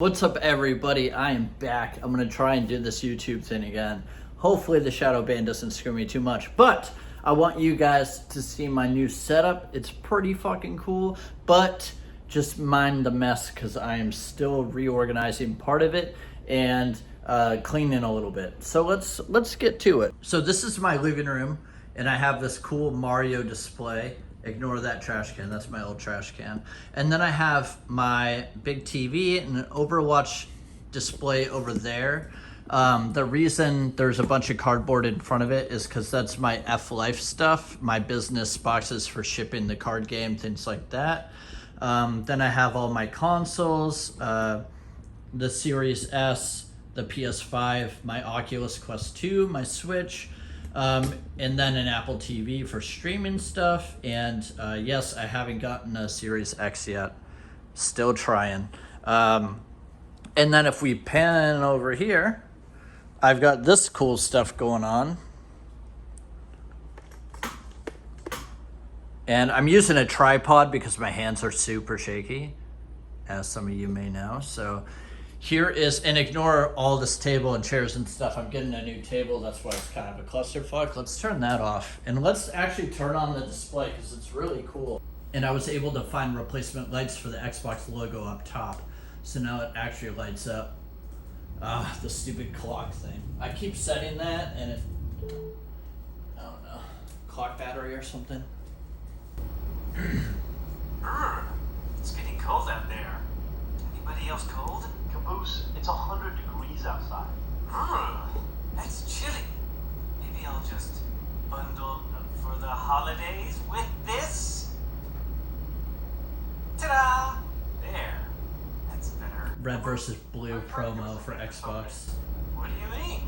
What's up, everybody? I am back. I'm gonna try and do this YouTube thing again. Hopefully the shadow ban doesn't screw me too much, but I want you guys to see my new setup. It's pretty fucking cool, but just mind the mess because I am still reorganizing part of it and cleaning a little bit. So let's get to it. So this is my living room, and I have this cool Mario display. Ignore that trash can, that's my old trash can. And then I have my big TV and an Overwatch display over there. The reason there's a bunch of cardboard in front of it is because that's my F-Life stuff, my business boxes for shipping the card game, things like that. Then I have all my consoles, the Series S, the PS5, my Oculus Quest 2, my Switch, and then an Apple TV for streaming stuff. And yes, I haven't gotten a Series X yet. Still trying. And then if we pan over here, I've got this cool stuff going on. And I'm using a tripod because my hands are super shaky, as some of you may know. So here is, and ignore all this table and chairs and stuff. I'm getting a new table. That's why it's kind of a clusterfuck. Let's turn that off. And let's actually turn on the display because it's really cool. And I was able to find replacement lights for the Xbox logo up top. So now it actually lights up. The stupid clock thing. I keep setting that and it, I don't know, clock battery or something. It's getting cold out there. Anybody else cold? Caboose, it's 100 degrees outside. That's chilly. Maybe I'll just bundle up for the holidays with this. Ta-da! There. That's better. Red versus blue promo for Xbox. What do you mean?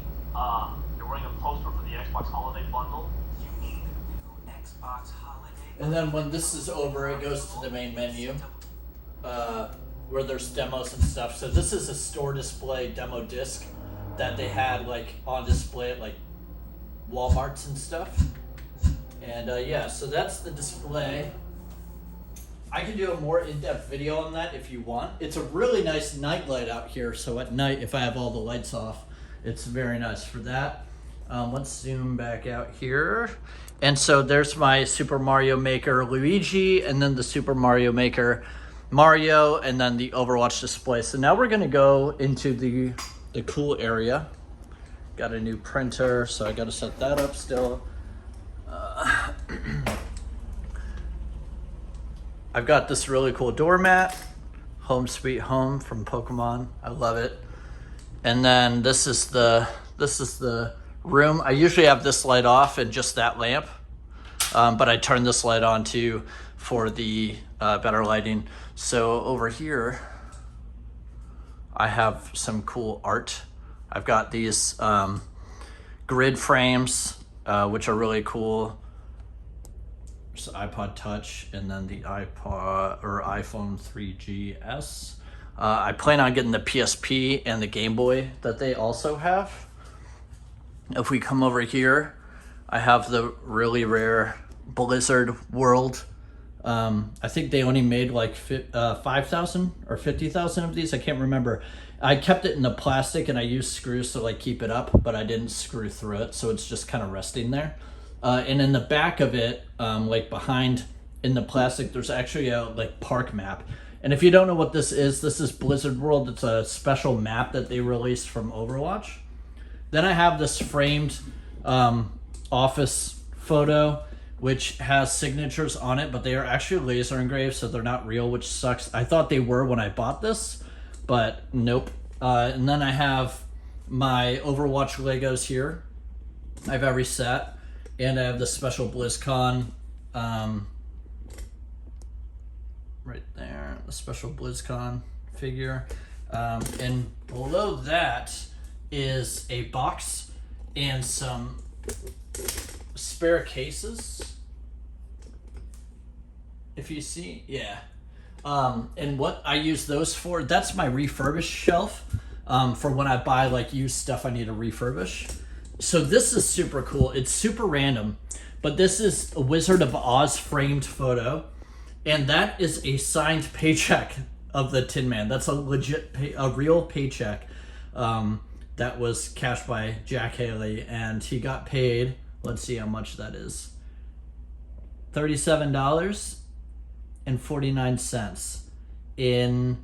You're wearing a poster for the Xbox Holiday Bundle? You mean the new Xbox holiday? And then when this is over, it goes to the main menu, where there's demos and stuff. So this is a store display demo disc that they had like on display at like Walmarts and stuff. And yeah, so that's the display. I can do a more in-depth video on that if you want. It's a really nice night light out here. So at night, if I have all the lights off, it's very nice for that. Let's zoom back out here. And so there's my Super Mario Maker Luigi, and then the Super Mario Maker Mario, and then the Overwatch display. So now we're gonna go into the cool area. Got a new printer, so I gotta set that up still. I've got this really cool doormat, Home Sweet Home from Pokemon. I love it. And then this is the room. I usually have this light off and just that lamp, but I turn this light on too for the better lighting. So over here, I have some cool art. I've got these grid frames, which are really cool. There's the iPod Touch, and then the iPhone 3GS. I plan on getting the PSP and the GameBoy that they also have. If we come over here, I have the really rare Blizzard World. I think they only made like 5,000 or 50,000 of these. I can't remember. I kept it in the plastic and I used screws to like keep it up, but I didn't screw through it, so it's just kind of resting there. And in the back of it, like behind in the plastic, there's actually a like park map. And if you don't know what this is Blizzard World. It's a special map that they released from Overwatch. Then I have this framed office photo, which has signatures on it, but they are actually laser engraved, so they're not real, which sucks. I thought they were when I bought this, but nope. And then I have my Overwatch Legos here. I have every set, and I have the special BlizzCon right there, the special BlizzCon figure. And below that is a box and some spare cases, if you see. Yeah. And what I use those for, that's my refurbished shelf, for when I buy like used stuff I need to refurbish. So this is super cool. It's super random, but this is a Wizard of Oz framed photo, and that is a signed paycheck of the Tin Man. That's a legit, a real paycheck that was cashed by Jack Haley, and he got paid. Let's see how much that is. $37.49 in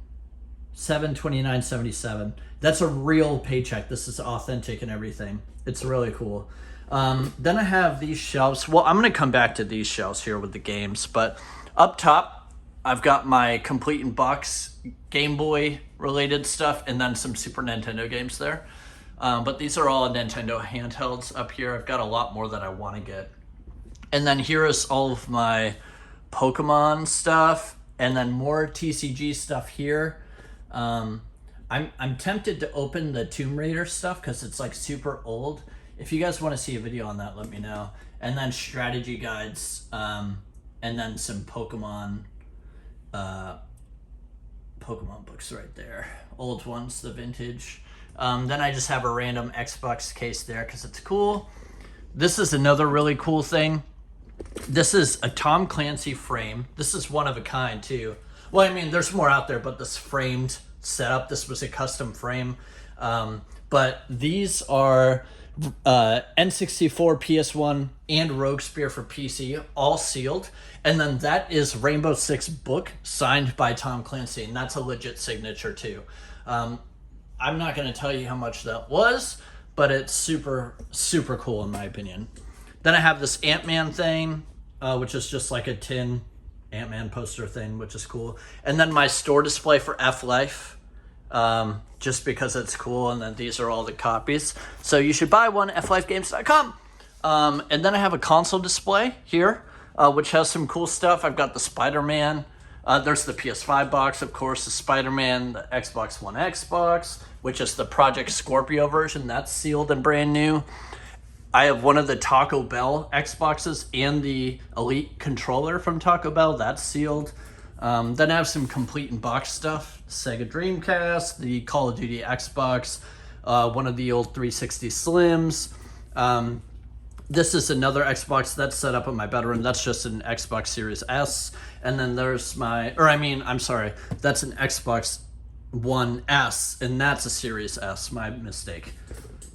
7/29/77. That's a real paycheck. This is authentic and everything. It's really cool. Then I have these shelves. Well, I'm going to come back to these shelves here with the games, but up top, I've got my complete in box Game Boy related stuff and then some Super Nintendo games there. But these are all Nintendo handhelds up here. I've got a lot more that I want to get. And then here is all of my Pokemon stuff and then more TCG stuff here. I'm tempted to open the Tomb Raider stuff because it's like super old. If you guys want to see a video on that, let me know. And then strategy guides, and then some Pokemon books right there. Old ones, the vintage. Then I just have a random Xbox case there because it's cool. This is another really cool thing. This is a Tom Clancy frame. This is one of a kind too. Well, I mean, there's more out there, but this framed setup, this was a custom frame. But these are N64, PS1, and Rogue Spear for PC, all sealed. And then that is Rainbow Six book signed by Tom Clancy, and that's a legit signature too. I'm not going to tell you how much that was, but it's super, super cool in my opinion. Then I have this Ant-Man thing, which is just like a tin Ant-Man poster thing, which is cool. And then my store display for F-Life, just because it's cool. And then these are all the copies. So you should buy one, flifegames.com. And then I have a console display here, which has some cool stuff. I've got the Spider-Man. There's the PS5 box, of course, the Spider-Man, the Xbox One Xbox, which is the Project Scorpio version. That's sealed and brand new. I have one of the Taco Bell Xboxes and the Elite controller from Taco Bell. That's sealed. Then I have some complete in box stuff. Sega Dreamcast, the Call of Duty Xbox, one of the old 360 Slims. This is another Xbox that's set up in my bedroom. That's just an Xbox Series S. And then there's that's an Xbox One S, and that's a Series S, my mistake.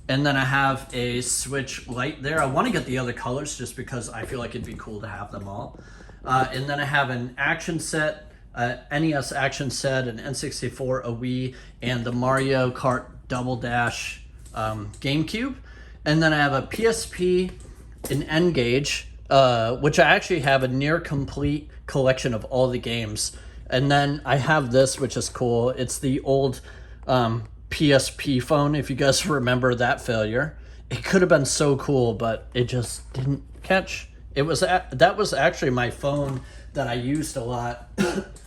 And then I have a Switch Lite there. I want to get the other colors just because I feel like it'd be cool to have them all. And then I have an action set, NES action set, an N64, a Wii, and the Mario Kart Double Dash GameCube. And then I have a PSP, an N-Gage, which I actually have a near complete collection of all the games. And then I have this, which is cool. It's the old PSP phone, if you guys remember that failure. It could have been so cool, but it just didn't catch. That was actually my phone that I used a lot.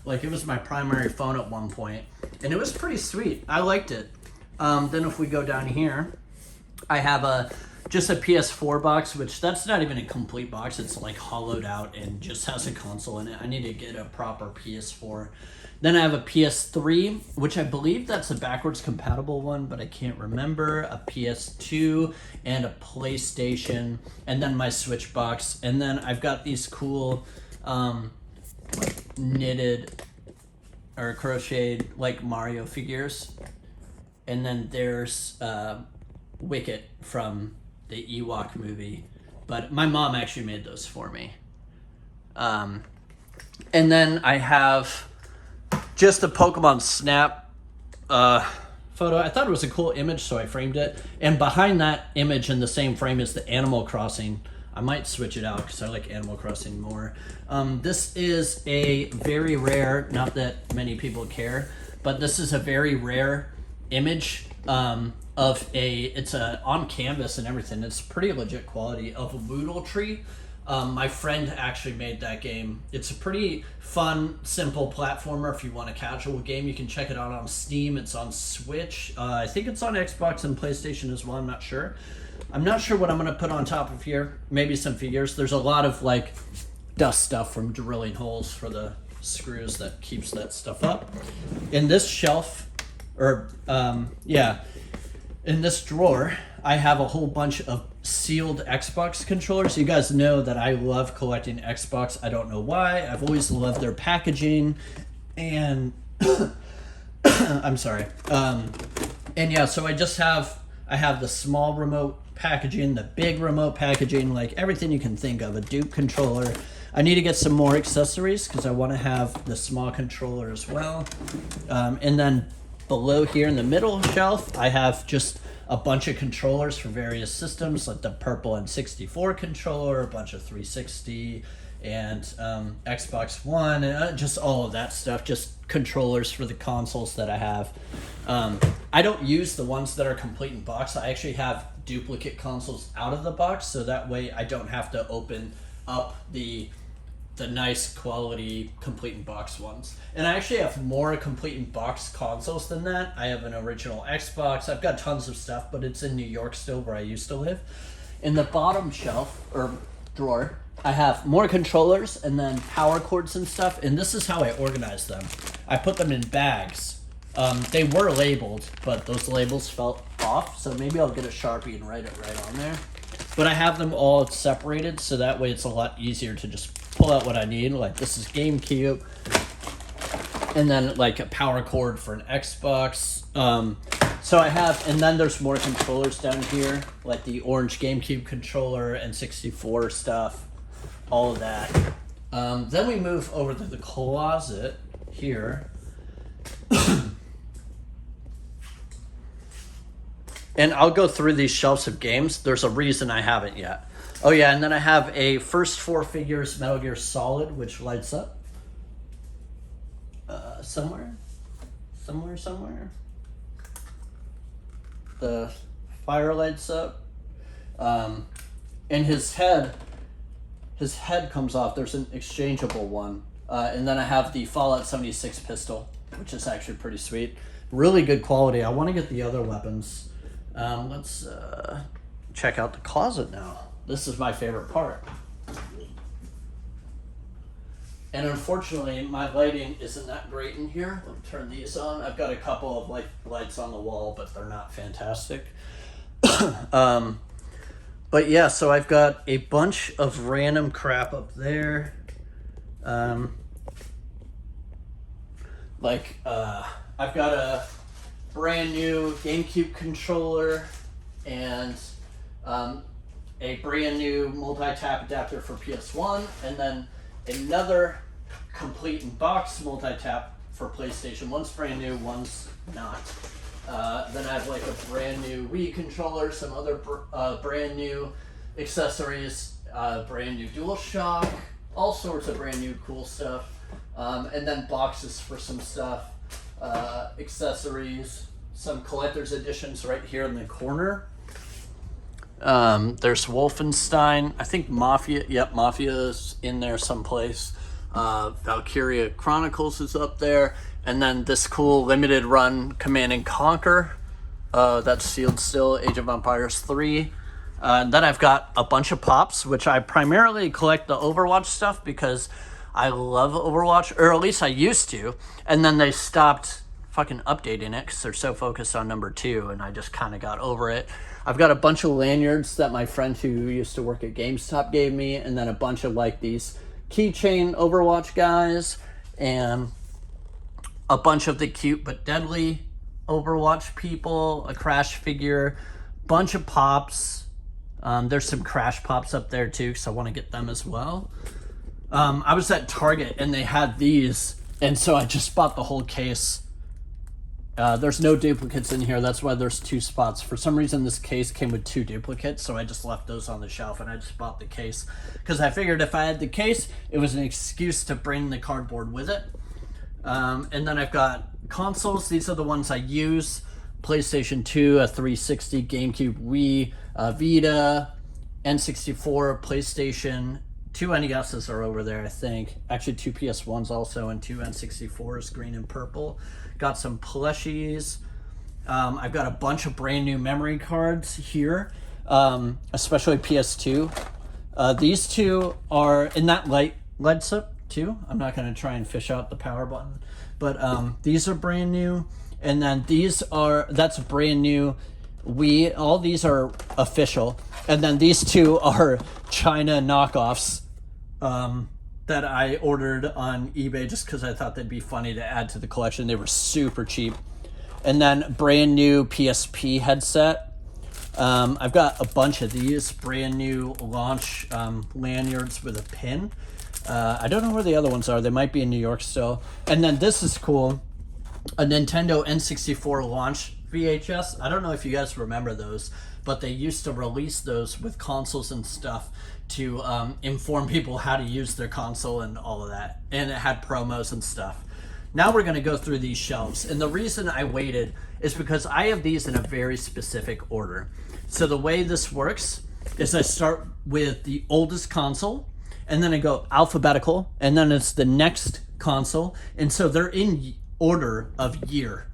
Like, it was my primary phone at one point, and it was pretty sweet. I liked it. Then if we go down here, I have just a PS4 box, which that's not even a complete box. It's like hollowed out and just has a console in it. I need to get a proper PS4. Then I have a PS3, which I believe that's a backwards compatible one, but I can't remember. A PS2 and a PlayStation, and then my Switch box. And then I've got these cool knitted or crocheted like Mario figures. And then there's Wicket from the Ewok movie, but my mom actually made those for me. And then I have just a Pokemon Snap photo. I thought it was a cool image, so I framed it. And behind that image in the same frame is the Animal Crossing. I might switch it out because I like Animal Crossing more. This is a very rare, not that many people care, but this is a very rare image it's on canvas and everything. It's pretty legit quality of a Woodle Tree. My friend actually made that game. It's a pretty fun, simple platformer. If you want a casual game, you can check it out on Steam. It's on Switch. I think it's on Xbox and PlayStation as well. I'm not sure. I'm not sure what I'm going to put on top of here. Maybe some figures. There's a lot of like dust stuff from drilling holes for the screws that keeps that stuff up. In this shelf, in this drawer, I have a whole bunch of sealed Xbox controllers. You guys know that I love collecting Xbox. I don't know why. I've always loved their packaging, and I'm sorry. And yeah, so I have the small remote packaging, the big remote packaging, like everything you can think of, a Duke controller. I need to get some more accessories because I want to have the small controller as well. And then below here in the middle shelf, I have just a bunch of controllers for various systems, like the purple N64 controller, a bunch of 360 and Xbox One, and just all of that stuff, just controllers for the consoles that I have. I don't use the ones that are complete in box. I actually have duplicate consoles out of the box, so that way I don't have to open up the nice quality complete in box ones. And I actually have more complete in box consoles than that. I have an original Xbox. I've got tons of stuff, but it's in New York still, where I used to live. In the bottom shelf or drawer, I have more controllers and then power cords and stuff, and this is how I organize them. I put them in bags. They were labeled, but those labels felt off, so maybe I'll get a Sharpie and write it right on there. But I have them all separated, so that way it's a lot easier to just pull out what I need. Like this is GameCube, and then like a power cord for an Xbox. So I have, and then there's more controllers down here, like the orange GameCube controller and 64 stuff, all of that. Then we move over to the closet here. And I'll go through these shelves of games. There's a reason I haven't yet. Oh yeah, and then I have a first four figures Metal Gear Solid, which lights up. Somewhere. The fire lights up. And his head comes off. There's an exchangeable one. And then I have the Fallout 76 pistol, which is actually pretty sweet. Really good quality. I want to get the other weapons. Let's check out the closet now. This is my favorite part. And unfortunately, my lighting isn't that great in here. Let me turn these on. I've got a couple of lights on the wall, but they're not fantastic. But yeah, so I've got a bunch of random crap up there. I've got a brand new GameCube controller and a brand new multi-tap adapter for PS1, and then another complete in box multi-tap for PlayStation. One's brand new, one's not. Then I have like a brand new Wii controller, some other brand new accessories, brand new DualShock, all sorts of brand new cool stuff, and then boxes for some stuff, accessories, some collector's editions right here in the corner. There's Wolfenstein. I think Mafia. Yep, Mafia is in there someplace. Valkyria Chronicles is up there. And then this cool limited run Command and Conquer. That's sealed still. Age of Empires 3. Then I've got a bunch of pops, which I primarily collect the Overwatch stuff because I love Overwatch, or at least I used to. And then they stopped fucking updating it because they're so focused on number 2, and I just kind of got over it. I've got a bunch of lanyards that my friend who used to work at GameStop gave me, and then a bunch of like these keychain Overwatch guys, and a bunch of the cute but deadly Overwatch people, a Crash figure, bunch of pops. There's some Crash pops up there too, because I want to get them as well. I was at Target and they had these, and so I just bought the whole case. There's no duplicates in here. That's why there's 2 spots. For some reason, this case came with 2 duplicates, so I just left those on the shelf, and I just bought the case because I figured if I had the case, it was an excuse to bring the cardboard with it. And then I've got consoles. These are the ones I use. PlayStation 2, a 360, GameCube, Wii, Vita, N64, PlayStation. 2 NESs are over there, I think. Actually, 2 PS1s also, and 2 N64s, green and purple. Got some plushies. I've got a bunch of brand new memory cards here, especially PS2. These 2 are, in that lights up too. I'm not going to try and fish out the power button, but these are brand new. And then that's brand new. All these are official. And then these 2 are China knockoffs that I ordered on eBay just because I thought they'd be funny to add to the collection. They were super cheap. And then brand new PSP headset. I've got a bunch of these brand new launch lanyards with a pin. I don't know where the other ones are. They might be in New York still. And then this is cool. A Nintendo N64 launch VHS. I don't know if you guys remember those, but they used to release those with consoles and stuff to inform people how to use their console and all of that. And it had promos and stuff. Now we're going to go through these shelves. And the reason I waited is because I have these in a very specific order. So the way this works is I start with the oldest console, and then I go alphabetical, and then it's the next console. And so they're in order of year,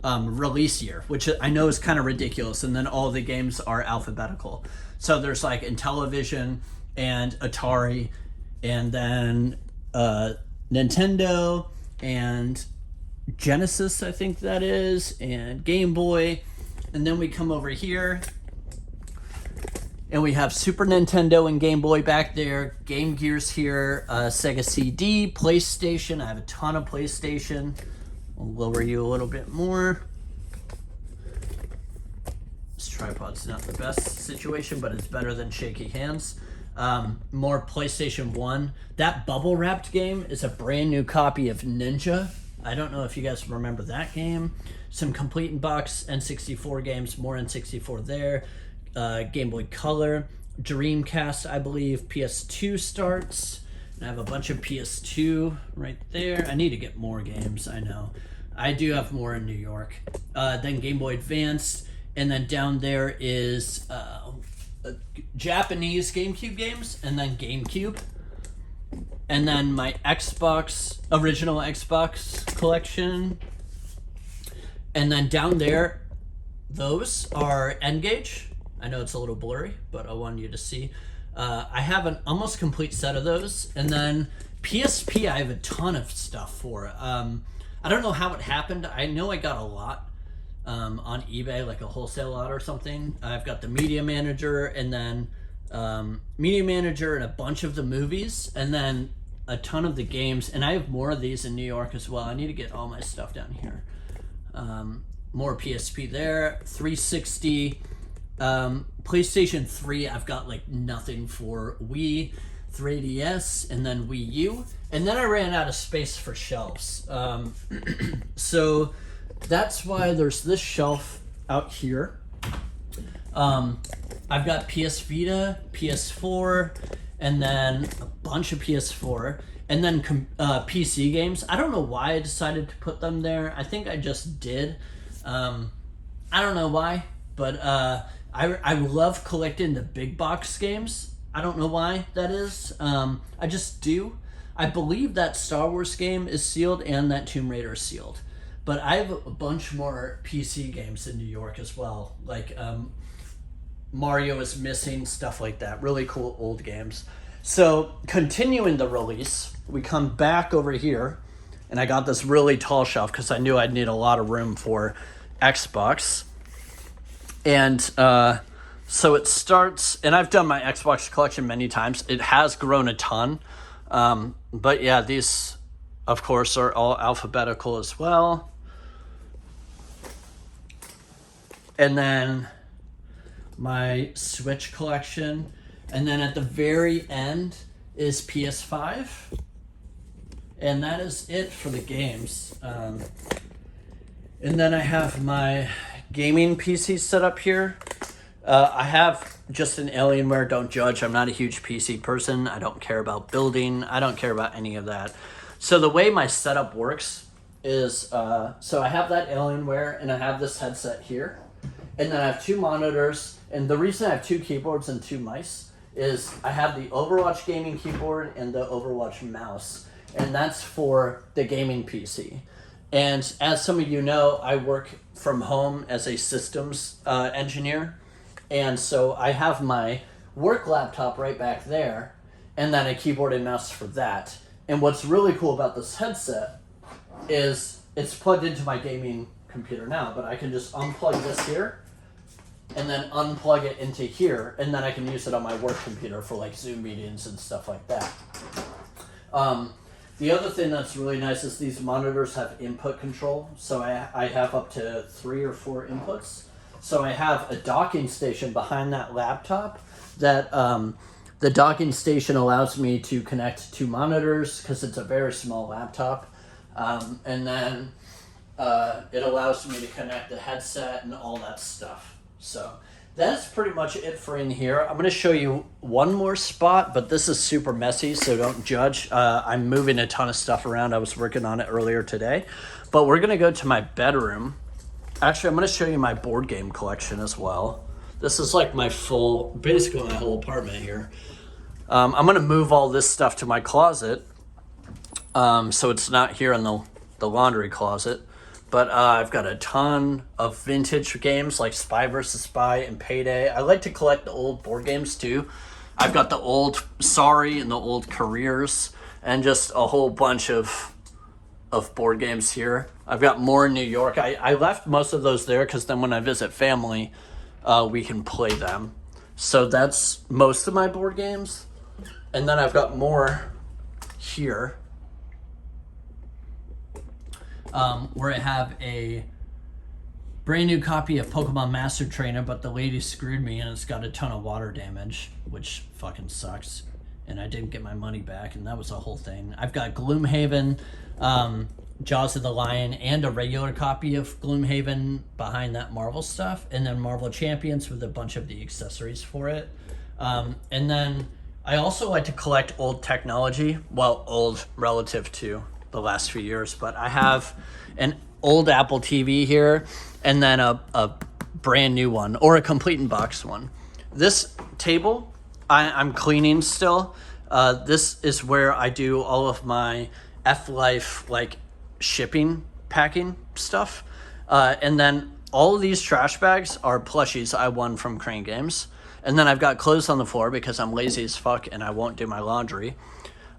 release year, which I know is kind of ridiculous. And then all the games are alphabetical. So there's like Intellivision and Atari, and then Nintendo and Genesis, I think that is, and Game Boy. And then we come over here and we have Super Nintendo and Game Boy back there, Game Gear's here, Sega CD, PlayStation. I have a ton of PlayStation. I'll lower you a little bit more. This tripod's not the best situation, but it's better than shaky hands. More PlayStation 1. That bubble wrapped game is a brand new copy of Ninja. I don't know if you guys remember that game. Some complete in box N64 games, more N64 there. Game Boy Color, Dreamcast, I believe. PS2 starts. And I have a bunch of PS2 right there. I need to get more games, I know. I do have more in New York. Then Game Boy Advance. And then down there is Japanese GameCube games, and then GameCube. And then my original Xbox collection. And then down there, those are N-Gage. I know it's a little blurry, but I wanted you to see. I have an almost complete set of those. And then PSP, I have a ton of stuff for. I don't know how it happened. I know I got a lot on eBay, like a wholesale lot or something. I've got the Media Manager, and then Media Manager and a bunch of the movies, and then a ton of the games. And I have more of these in New York as well. I need to get all my stuff down here. More PSP there, 360, PlayStation 3. I've got like nothing for. Wii, 3DS, and then Wii U, and then I ran out of space for shelves. So that's why there's this shelf out here. I've got PS Vita, PS4, and then a bunch of PS4, and then PC games. I don't know why I decided to put them there. I think I just did. I don't know why, but I love collecting the big box games. I don't know why that is. I just do. I believe that Star Wars game is sealed and that Tomb Raider is sealed. But I have a bunch more PC games in New York as well. Like Mario is Missing, stuff like that. Really cool old games. So continuing the release, we come back over here. And I got this really tall shelf because I knew I'd need a lot of room for Xbox. And so it starts, and I've done my Xbox collection many times. It has grown a ton. But yeah, these, of course, are all alphabetical as well. And then my Switch collection. And then at the very end is PS5. And that is it for the games. And then I have my gaming PC set up here. I have just an Alienware, don't judge. I'm not a huge PC person. I don't care about building. I don't care about any of that. So the way my setup works is, so I have that Alienware and I have this headset here. And then I have two monitors. And the reason I have two keyboards and two mice is I have the Overwatch gaming keyboard and the Overwatch mouse. And that's for the gaming PC. And as some of you know, I work from home as a systems engineer. And so I have my work laptop right back there, and then a keyboard and mouse for that. And what's really cool about this headset is it's plugged into my gaming computer now, but I can just unplug this here and then unplug it into here, and then I can use it on my work computer for like Zoom meetings and stuff like that. The other thing that's really nice is these monitors have input control. So I have up to 3 or 4 inputs. So I have a docking station behind that laptop that the docking station allows me to connect 2 monitors because it's a very small laptop. And then it allows me to connect the headset and all that stuff. So that's pretty much it for in here. I'm going to show you one more spot, but this is super messy, so don't judge. I'm moving a ton of stuff around. I was working on it earlier today. But we're going to go to my bedroom. Actually, I'm going to show you my board game collection as well. This is like my full, basically my whole apartment here. I'm going to move all this stuff to my closet, so it's not here in the laundry closet. But I've got a ton of vintage games like Spy vs. Spy and Payday. I like to collect the old board games too. I've got the old Sorry and the old Careers and just a whole bunch of board games here. I've got more in New York. I left most of those there because then when I visit family, we can play them. So that's most of my board games. And then I've got more here. Where I have a brand new copy of Pokemon Master Trainer, but the lady screwed me and it's got a ton of water damage, which fucking sucks. And I didn't get my money back, and that was a whole thing. I've got Gloomhaven, Jaws of the Lion, and a regular copy of Gloomhaven behind that Marvel stuff, and then Marvel Champions with a bunch of the accessories for it. And then I also like to collect old technology, well, old relative to the last few years, but I have an old Apple TV here and then a brand new one or a complete in box one. This table I'm cleaning still. This is where I do all of my F-Life like shipping packing stuff, and then all of these trash bags are plushies I won from Crane Games. And then I've got clothes on the floor because I'm lazy as fuck and I won't do my laundry.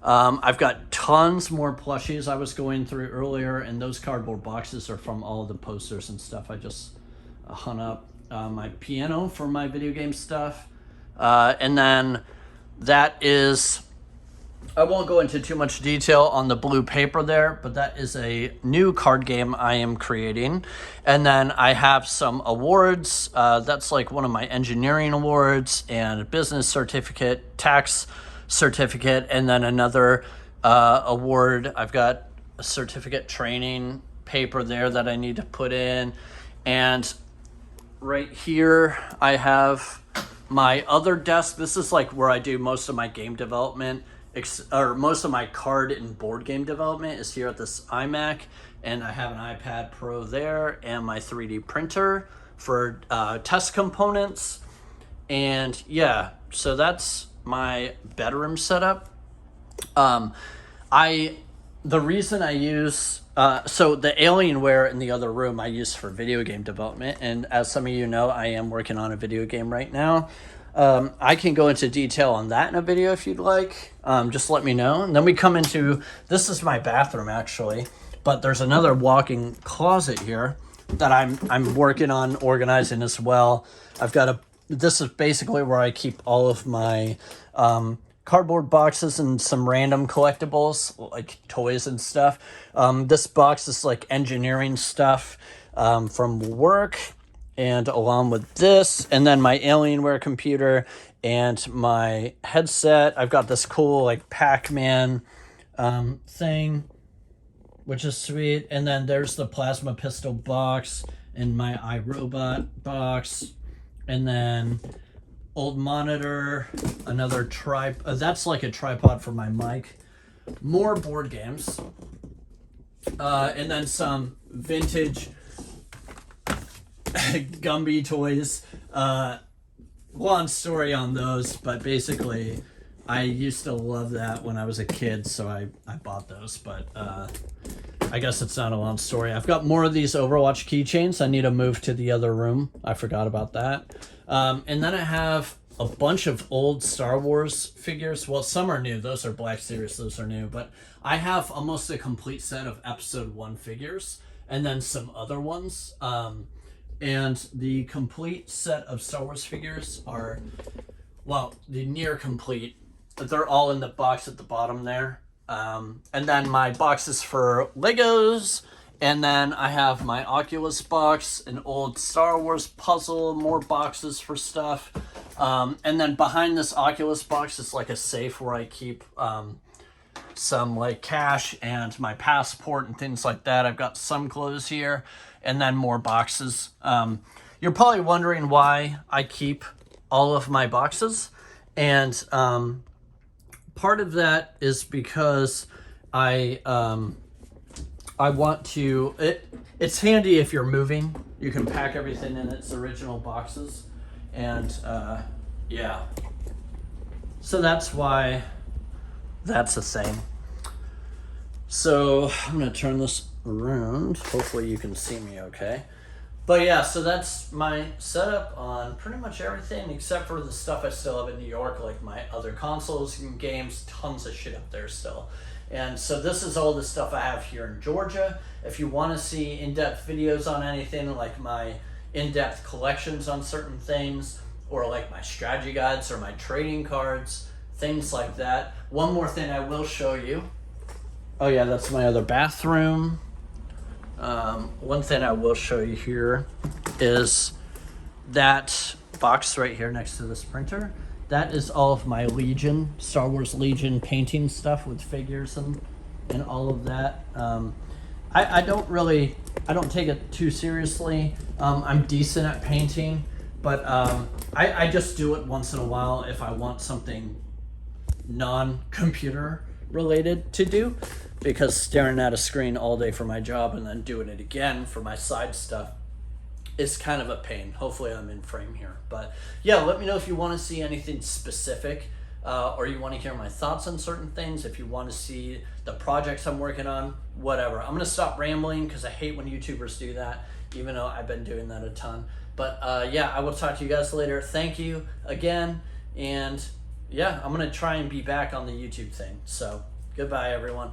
I've got tons more plushies I was going through earlier, and those cardboard boxes are from all of the posters and stuff I just hung up. My piano for my video game stuff. And then that is, I won't go into too much detail on the blue paper there, but that is a new card game I am creating. And then I have some awards. That's like one of my engineering awards and a business certificate, tax certificate, and then another award. I've got a certificate training paper there that I need to put in. And right here I have my other desk. This is like where I do most of my game development, or most of my card and board game development is here at this iMac. And I have an iPad Pro there and my 3D printer for test components. And yeah, so that's my bedroom setup. The reason I use so the Alienware in the other room I use for video game development, and as some of you know, I am working on a video game right now. I can go into detail on that in a video if you'd like. Just let me know. And then we come into, this is my bathroom actually, but there's another walk-in closet here that I'm working on organizing as well. I've got this is basically where I keep all of my cardboard boxes and some random collectibles like toys and stuff. This box is like engineering stuff from work, and along with this, and then my Alienware computer and my headset. I've got this cool like Pac-Man thing, which is sweet. And then there's the plasma pistol box and my iRobot box. And then old monitor, another that's like a tripod for my mic. More board games. And then some vintage Gumby toys. Long story on those, but basically I used to love that when I was a kid, so I bought those, but I guess it's not a long story. I've got more of these Overwatch keychains. I need to move to the other room. I forgot about that. And then I have a bunch of old Star Wars figures. Well, some are new. Those are Black Series. Those are new. But I have almost a complete set of Episode 1 figures and then some other ones. And the complete set of Star Wars figures are, well, the near complete. They're all in the box at the bottom there. And then my boxes for Legos. And then I have my Oculus box, an old Star Wars puzzle, more boxes for stuff. And then behind this Oculus box is like a safe where I keep some like cash and my passport and things like that. I've got some clothes here and then more boxes. You're probably wondering why I keep all of my boxes. And part of that is because I want to, it's handy if you're moving. You can pack everything in its original boxes. And yeah. So that's why that's the same. So I'm going to turn this around. Hopefully you can see me okay. But yeah, so that's my setup on pretty much everything except for the stuff I still have in New York, like my other consoles and games, tons of shit up there still. And so this is all the stuff I have here in Georgia. If you want to see in-depth videos on anything, like my in-depth collections on certain things, or like my strategy guides or my trading cards, things like that. One more thing I will show you. Oh yeah, that's my other bathroom. One thing I will show you here is that box right here next to this printer. That is all of my Legion, Star Wars Legion painting stuff with figures and all of that. I don't take it too seriously. I'm decent at painting, but I just do it once in a while if I want something non-computer related to do, because staring at a screen all day for my job and then doing it again for my side stuff is kind of a pain. Hopefully I'm in frame here. But yeah, let me know if you want to see anything specific, or you want to hear my thoughts on certain things, if you want to see the projects I'm working on, whatever. I'm going to stop rambling because I hate when YouTubers do that, even though I've been doing that a ton. But yeah, I will talk to you guys later. Thank you again. And yeah, I'm going to try and be back on the YouTube thing. So goodbye, everyone.